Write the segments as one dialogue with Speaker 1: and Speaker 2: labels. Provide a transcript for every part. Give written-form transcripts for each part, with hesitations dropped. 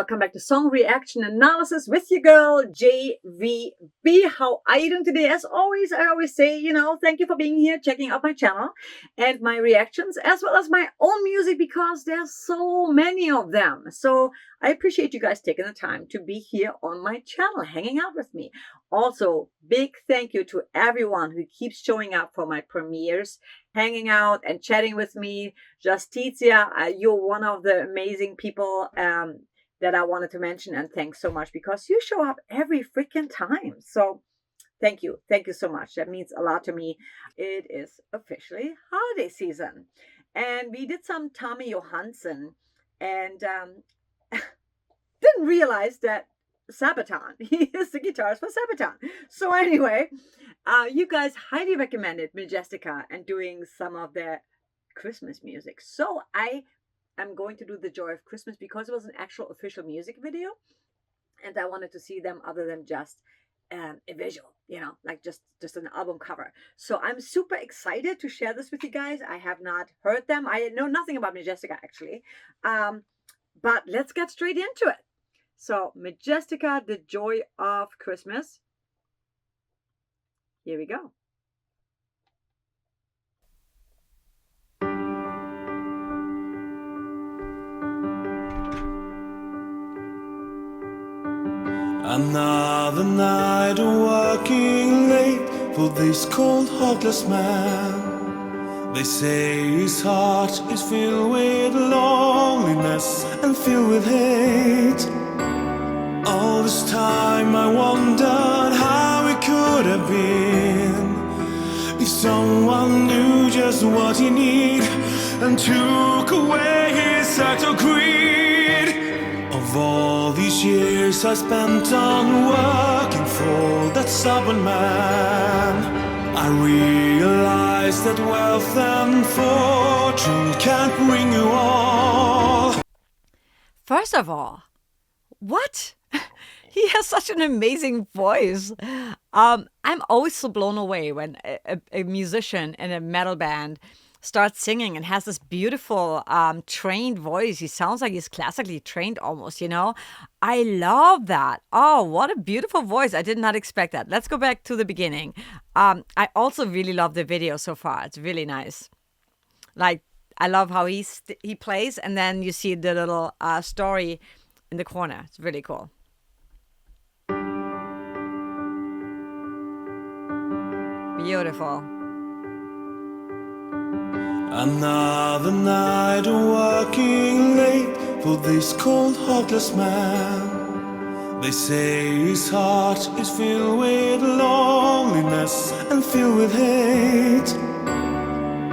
Speaker 1: welcome back to Song Reaction Analysis with your girl, JVB. How are you doing today? As always, I always say, thank you for being here, checking out my channel and my reactions, as well as my own music, because there's so many of them. So I appreciate you guys taking the time to be here on my channel, hanging out with me. Also, big thank you to everyone who keeps showing up for my premieres, hanging out and chatting with me. Justitia, you're one of the amazing people that I wanted to mention, and thanks so much because you show up every freaking time. So thank you so much. That means a lot to me. It is officially holiday season, and we did some Tommy Johansson, and didn't realize that Sabaton, he is the guitarist for Sabaton. So anyway, you guys highly recommended Majestica and doing some of their Christmas music. So I am going to do The Joy of Christmas because it was an actual official music video, and I wanted to see them other than just a visual, like just an album cover. So I'm super excited to share this with you guys. I have not heard them. I know nothing about Majestica actually, but let's get straight into it. So Majestica, The Joy of Christmas. Here we go.
Speaker 2: Another night of working late for this cold, heartless man. They say his heart is filled with loneliness and filled with hate. All this time I wondered how it could have been if someone knew just what he needed and took away his act of greed. Of all these years I spent on working for that stubborn man, I realized that wealth and fortune can't bring you all.
Speaker 1: First of all, what? He has such an amazing voice. I'm always so blown away when a musician in a metal band starts singing and has this beautiful trained voice. He sounds like he's classically trained almost, I love that. Oh, what a beautiful voice. I did not expect that. Let's go back to the beginning. I also really love the video so far. It's really nice. Like, I love how he plays, and then you see the little story in the corner. It's really cool. Beautiful.
Speaker 2: Another night of working late for this cold, heartless man. They say his heart is filled with loneliness and filled with hate.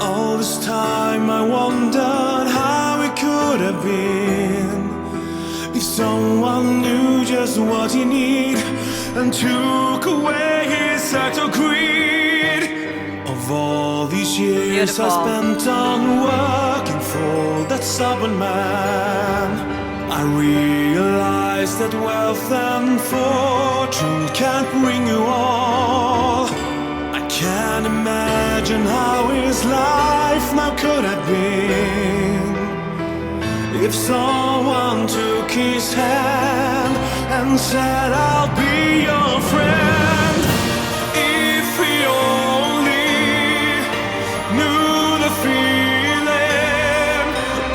Speaker 2: All this time I wondered how it could have been if someone knew just what he needed and took away his act of greed. Of all these years I spent on working for that stubborn man, I realized that wealth and fortune can't bring you all. I can't imagine how his life now could have been if someone took his hand and said, I'll be your friend. If he only knew the feeling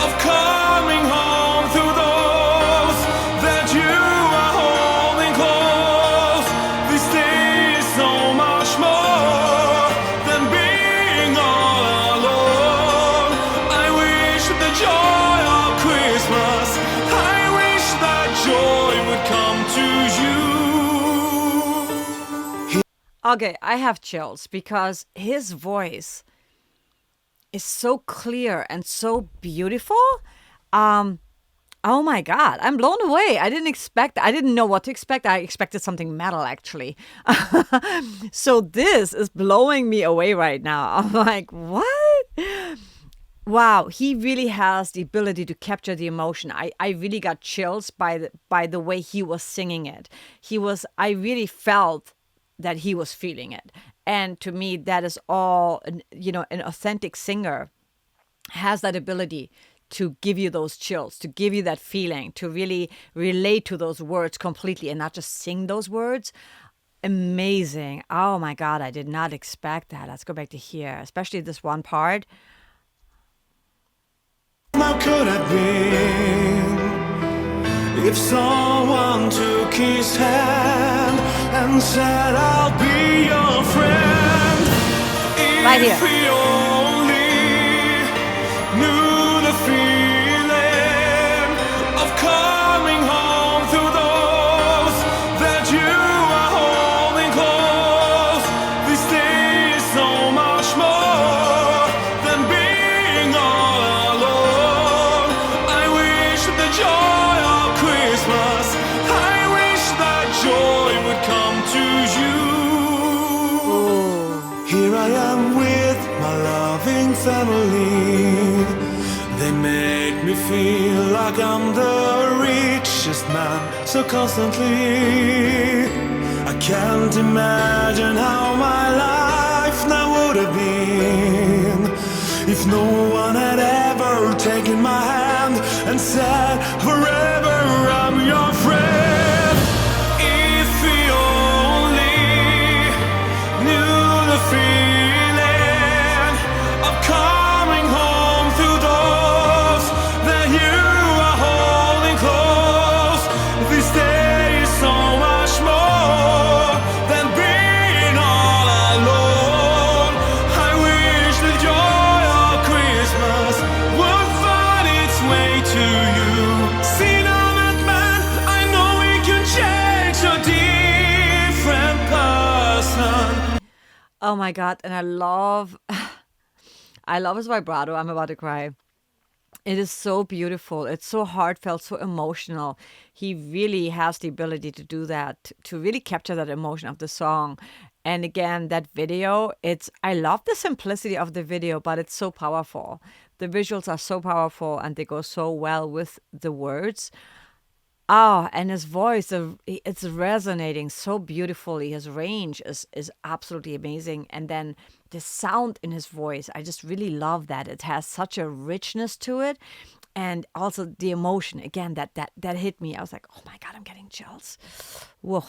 Speaker 2: of coming home to those that you are holding close. This day is so much more than being all alone. I wish the joy of Christmas, I wish that joy would come to you.
Speaker 1: Okay, I have chills because his voice is so clear and so beautiful. Oh my God, I'm blown away. I didn't know what to expect. I expected something metal actually. So this is blowing me away right now. I'm like, what? Wow, he really has the ability to capture the emotion. I really got chills by the way he was singing it. I really felt that he was feeling it. And to me, that is all, an authentic singer has that ability to give you those chills, to give you that feeling, to really relate to those words completely and not just sing those words. Amazing. Oh my God, I did not expect that. Let's go back to here, especially this one part.
Speaker 2: How could I be if someone took his hand and said, I'll be your friend?
Speaker 1: Right here.
Speaker 2: If we only knew the feeling of coming home to those that you are holding close. This day is so much more than being all alone. I wish the joy of Christmas, I wish that joy would come to you. Here I am with my loving family. They make me feel like I'm the richest man so constantly. I can't imagine how my life now would have been if no one had ever taken my hand and said, forever I'm your friend. If we only knew the feeling of coming home to those that you are holding close. This day is so much more than being all alone. I wish the joy of Christmas would find its way to you. See now that man, I know we can change a different person.
Speaker 1: Oh my God. And I love his vibrato. I'm about to cry. It is so beautiful. It's so heartfelt, so emotional. He really has the ability to do that, to really capture that emotion of the song. And again, that video, I love the simplicity of the video, but it's so powerful. The visuals are so powerful and they go so well with the words. Oh, and his voice, it's resonating so beautifully. His range is absolutely amazing. And then the sound in his voice, I just really love that. It has such a richness to it. And also the emotion, again, that hit me. I was like, oh my God, I'm getting chills. Whoa.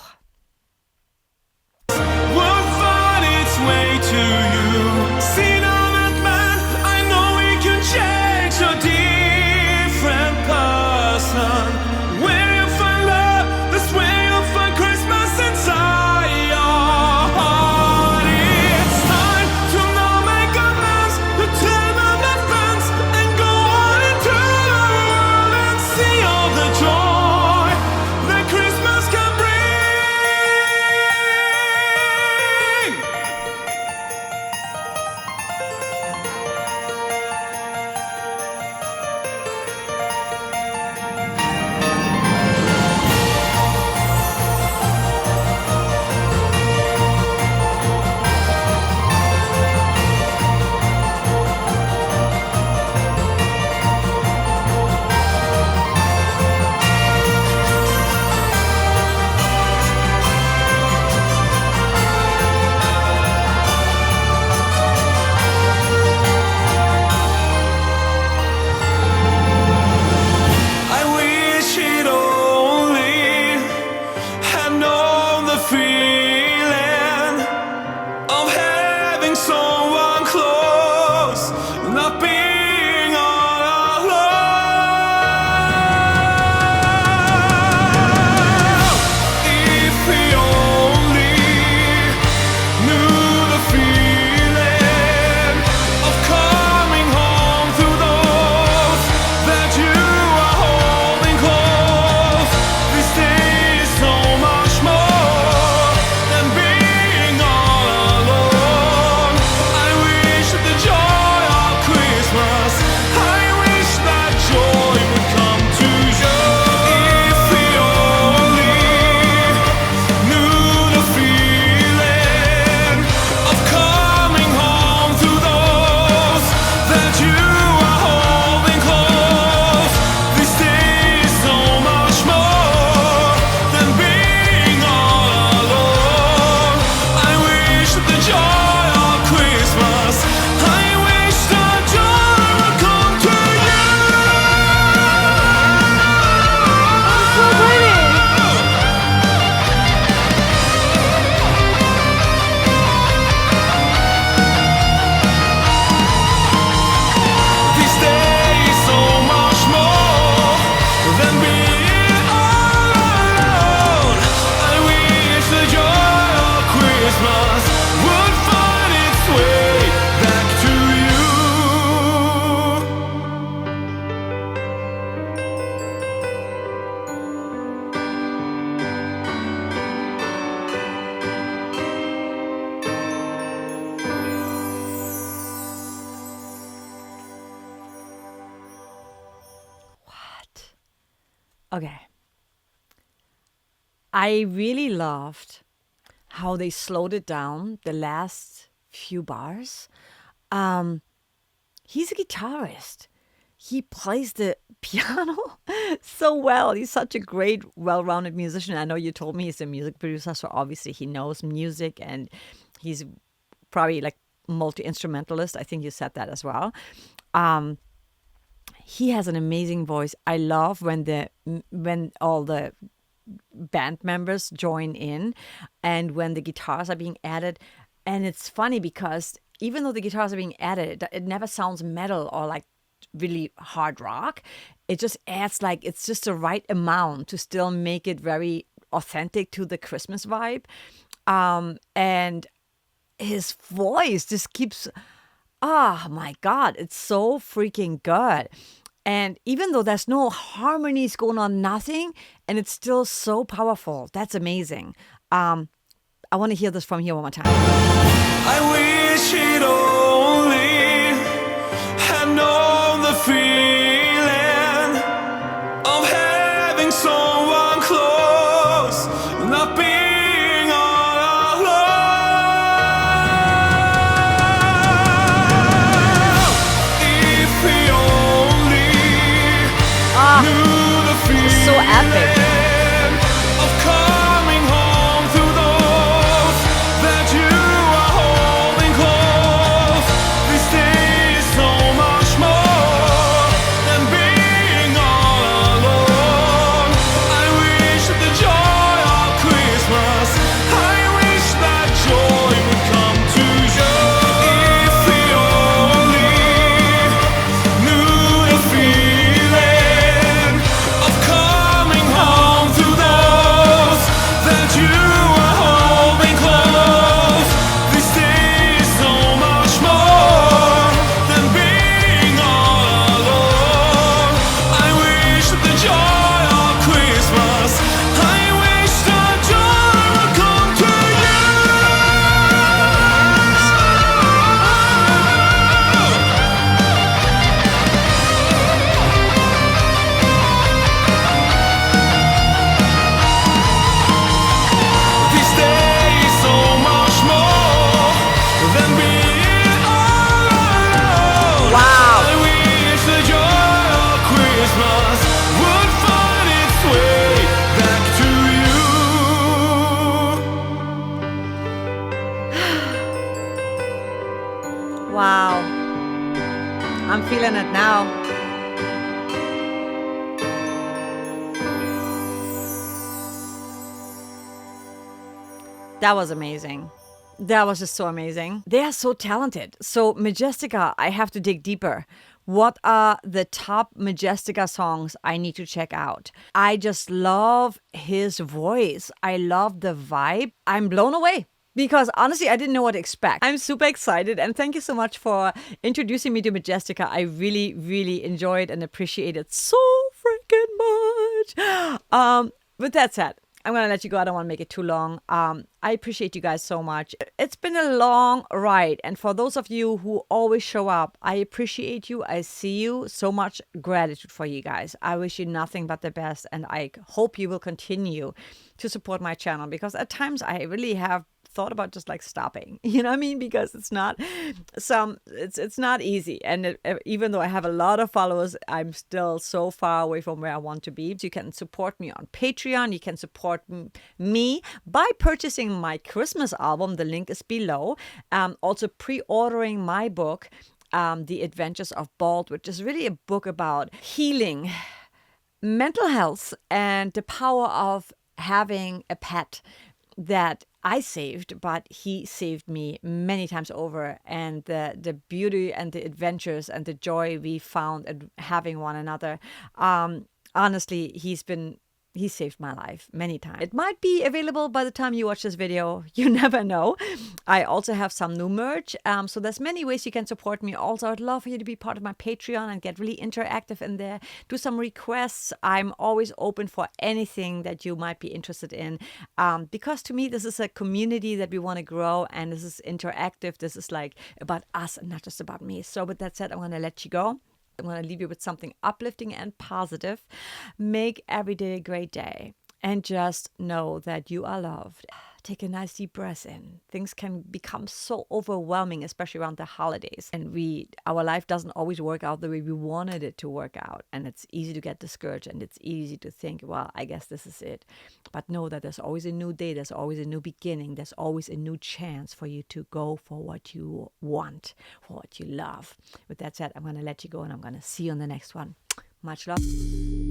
Speaker 2: Would find its way to you. See now that man, I know we can change a different person. Where you find love, that's where you'll find Christmas inside your heart. It's time to now make amends, to turn on the fence and go on into the world and see all the joy that Christmas can bring.
Speaker 1: Okay. I really loved how they slowed it down the last few bars. He's a guitarist. He plays the piano so well. He's such a great, well-rounded musician. I know you told me he's a music producer, so obviously he knows music and he's probably like multi-instrumentalist. I think you said that as well. He has an amazing voice. I love when all the band members join in and when the guitars are being added. And it's funny because even though the guitars are being added, it never sounds metal or like really hard rock. It just adds like, it's just the right amount to still make it very authentic to the Christmas vibe. And his voice just keeps, oh my God, it's so freaking good. And even though there's no harmonies going on, nothing, and it's still so powerful. That's amazing. I want to hear this from you one more time.
Speaker 2: I wish it only had known the feeling of having someone close, not being all alone. If we only knew the feeling
Speaker 1: so epic.
Speaker 2: of coming home to those that you are holding close. This day is so much more than being all alone. I wish that the joy of Christmas, I wish that joy would come to you. If we only knew the feeling of coming home to those that you are holding close. This day is so much more than being all alone. I wish that the joy of Christmas, I wish that joy would come to you. This day is so much more than being all alone.
Speaker 1: Wow.
Speaker 2: I wish the joy of Christmas would find its way back to you.
Speaker 1: Wow. I'm feeling it now. That was amazing. That was just so amazing. They are so talented. So Majestica, I have to dig deeper. What are the top Majestica songs I need to check out? I just love his voice. I love the vibe. I'm blown away. Because honestly, I didn't know what to expect. I'm super excited and thank you so much for introducing me to Majestica. I really, really enjoyed and appreciated so freaking much. With that said, I'm going to let you go. I don't want to make it too long. I appreciate you guys so much. It's been a long ride. And for those of you who always show up, I appreciate you. I see you. So much gratitude for you guys. I wish you nothing but the best. And I hope you will continue to support my channel because at times I really have thought about just like stopping, you know what I mean? Because it's not it's not easy. And even though I have a lot of followers, I'm still so far away from where I want to be. So you can support me on Patreon. You can support me by purchasing my Christmas album. The link is below. Also pre-ordering my book, The Adventures of Bald, which is really a book about healing, mental health, and the power of having a pet that I saved, but he saved me many times over. And the beauty and the adventures and the joy we found at having one another. Honestly, he saved my life many times. It might be available by the time you watch this video. You never know. I also have some new merch. So there's many ways you can support me. Also, I'd love for you to be part of my Patreon and get really interactive in there. Do some requests. I'm always open for anything that you might be interested in. Because to me, this is a community that we want to grow. And this is interactive. This is like about us and not just about me. So with that said, I'm going to let you go. I'm going to leave you with something uplifting and positive. Make every day a great day. And just know that you are loved. Take a nice deep breath in. Things can become so overwhelming, especially around the holidays. And our life doesn't always work out the way we wanted it to work out. And it's easy to get discouraged and it's easy to think, well, I guess this is it. But know that there's always a new day. There's always a new beginning. There's always a new chance for you to go for what you want, for what you love. With that said, I'm going to let you go and I'm going to see you on the next one. Much love.